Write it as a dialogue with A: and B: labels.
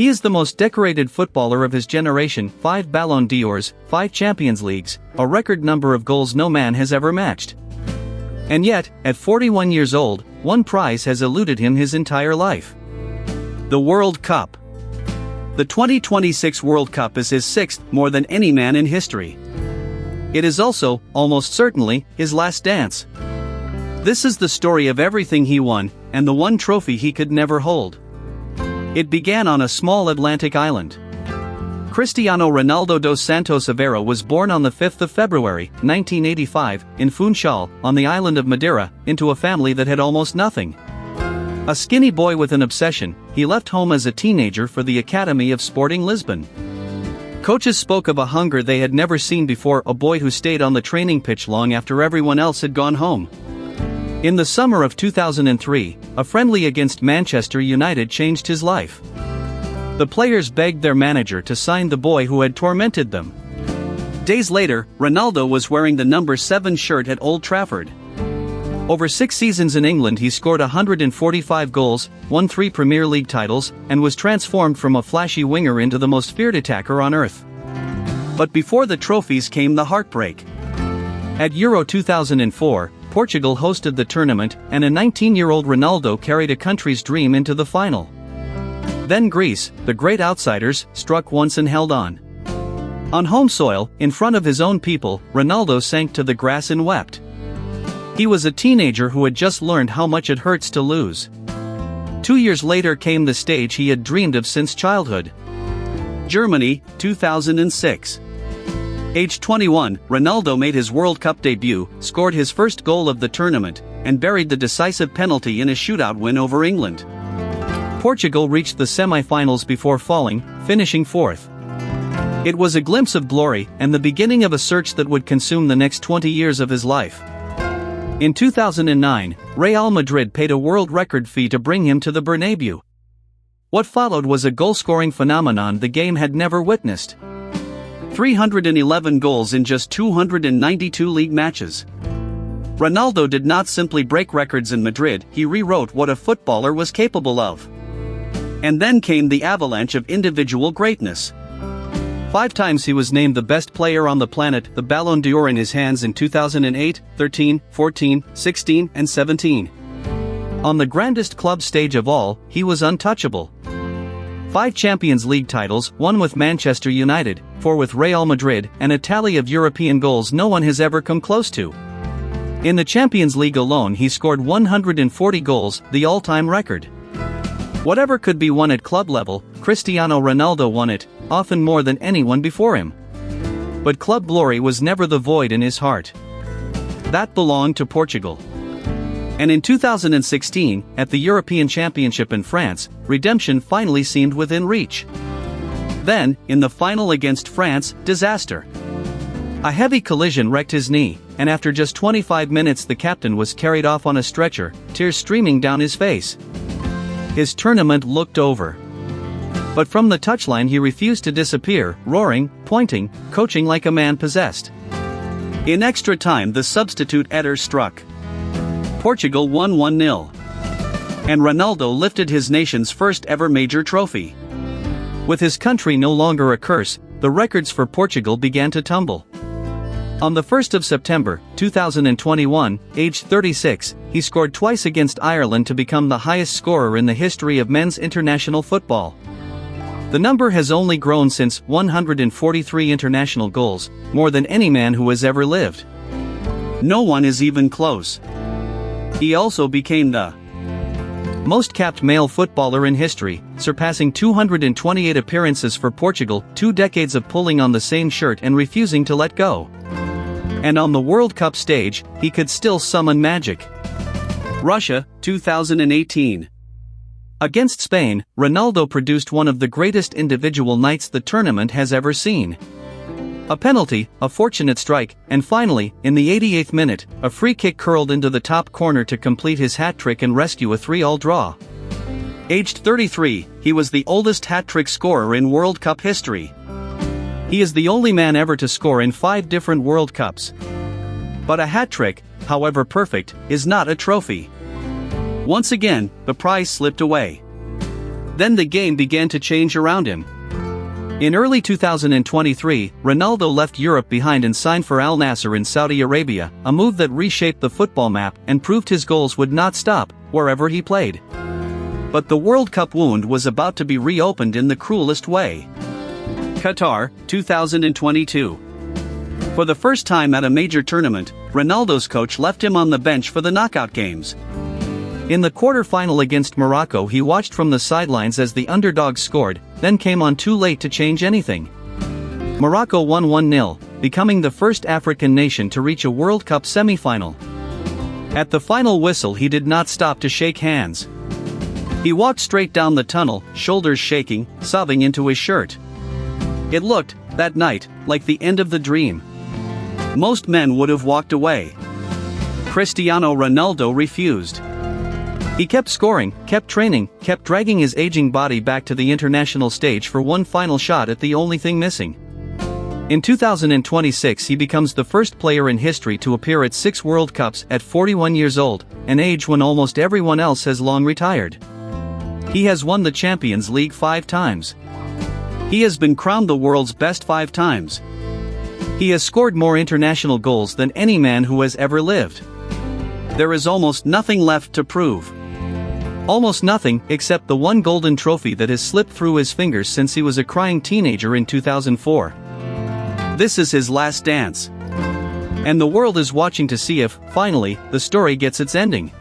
A: He is the most decorated footballer of his generation, 5 Ballon d'Ors, 5 Champions Leagues, a record number of goals no man has ever matched. And yet, at 41 years old, one prize has eluded him his entire life. The World Cup. The 2026 World Cup is his 6th more than any man in history. It is also, almost certainly, his last dance. This is the story of everything he won, and the one trophy he could never hold. It began on a small Atlantic island. Cristiano Ronaldo dos Santos Aveiro was born on the 5th of February, 1985, in Funchal, on the island of Madeira, into a family that had almost nothing. A skinny boy with an obsession, he left home as a teenager for the Academy of Sporting Lisbon. Coaches spoke of a hunger they had never seen before, a boy who stayed on the training pitch long after everyone else had gone home. In the summer of 2003, a friendly against Manchester United changed his life. The players begged their manager to sign the boy who had tormented them. Days later, Ronaldo was wearing the number 7 shirt at Old Trafford. Over 6 seasons in England he scored 145 goals, won 3 Premier League titles, and was transformed from a flashy winger into the most feared attacker on earth. But before the trophies came the heartbreak. At Euro 2004, Portugal hosted the tournament, and a 19-year-old Ronaldo carried a country's dream into the final. Then Greece, the great outsiders, struck once and held on. On home soil, in front of his own people, Ronaldo sank to the grass and wept. He was a teenager who had just learned how much it hurts to lose. 2 years later came the stage he had dreamed of since childhood. Germany, 2006. Aged 21, Ronaldo made his World Cup debut, scored his first goal of the tournament, and buried the decisive penalty in a shootout win over England. Portugal reached the semi-finals before falling, finishing 4th. It was a glimpse of glory and the beginning of a search that would consume the next 20 years of his life. In 2009, Real Madrid paid a world record fee to bring him to the Bernabeu. What followed was a goal-scoring phenomenon the game had never witnessed. 311 goals in just 292 league matches. Ronaldo did not simply break records in Madrid, he rewrote what a footballer was capable of. And then came the avalanche of individual greatness. 5 times he was named the best player on the planet, the Ballon d'Or in his hands in 2008, 13, 14, 16, and 17. On the grandest club stage of all, he was untouchable. 5 Champions League titles, 1 with Manchester United, 4 with Real Madrid, and a tally of European goals no one has ever come close to. In the Champions League alone he scored 140 goals, the all-time record. Whatever could be won at club level, Cristiano Ronaldo won it, often more than anyone before him. But club glory was never the void in his heart. That belonged to Portugal. And in 2016, at the European Championship in France, redemption finally seemed within reach. Then, in the final against France, disaster. A heavy collision wrecked his knee, and after just 25 minutes the captain was carried off on a stretcher, tears streaming down his face. His tournament looked over. But from the touchline he refused to disappear, roaring, pointing, coaching like a man possessed. In extra time the substitute Eder struck. Portugal won 1-0. And Ronaldo lifted his nation's first ever major trophy. With his country no longer a curse, the records for Portugal began to tumble. On the 1st of September, 2021, aged 36, he scored twice against Ireland to become the highest scorer in the history of men's international football. The number has only grown since, 143 international goals, more than any man who has ever lived. No one is even close. He also became the most capped male footballer in history, surpassing 228 appearances for Portugal, 2 decades of pulling on the same shirt and refusing to let go. And on the World Cup stage, he could still summon magic. Russia, 2018. Against Spain, Ronaldo produced one of the greatest individual nights the tournament has ever seen. A penalty, a fortunate strike, and finally, in the 88th minute, a free kick curled into the top corner to complete his hat-trick and rescue a 3-3 draw. Aged 33, he was the oldest hat-trick scorer in World Cup history. He is the only man ever to score in 5 different World Cups. But a hat-trick, however perfect, is not a trophy. Once again, the prize slipped away. Then the game began to change around him. In early 2023, Ronaldo left Europe behind and signed for Al-Nassr in Saudi Arabia, a move that reshaped the football map and proved his goals would not stop, wherever he played. But the World Cup wound was about to be reopened in the cruelest way. Qatar, 2022. For the first time at a major tournament, Ronaldo's coach left him on the bench for the knockout games. In the quarter-final against Morocco, he watched from the sidelines as the underdogs scored, then came on too late to change anything. Morocco won 1-0, becoming the first African nation to reach a World Cup semi-final. At the final whistle, he did not stop to shake hands. He walked straight down the tunnel, shoulders shaking, sobbing into his shirt. It looked, that night, like the end of the dream. Most men would have walked away. Cristiano Ronaldo refused. He kept scoring, kept training, kept dragging his aging body back to the international stage for one final shot at the only thing missing. In 2026, he becomes the first player in history to appear at 6 World Cups at 41 years old, an age when almost everyone else has long retired. He has won the Champions League 5 times. He has been crowned the world's best 5 times. He has scored more international goals than any man who has ever lived. There is almost nothing left to prove. Almost nothing, except the one golden trophy that has slipped through his fingers since he was a crying teenager in 2004. This is his last dance. And the world is watching to see if, finally, the story gets its ending.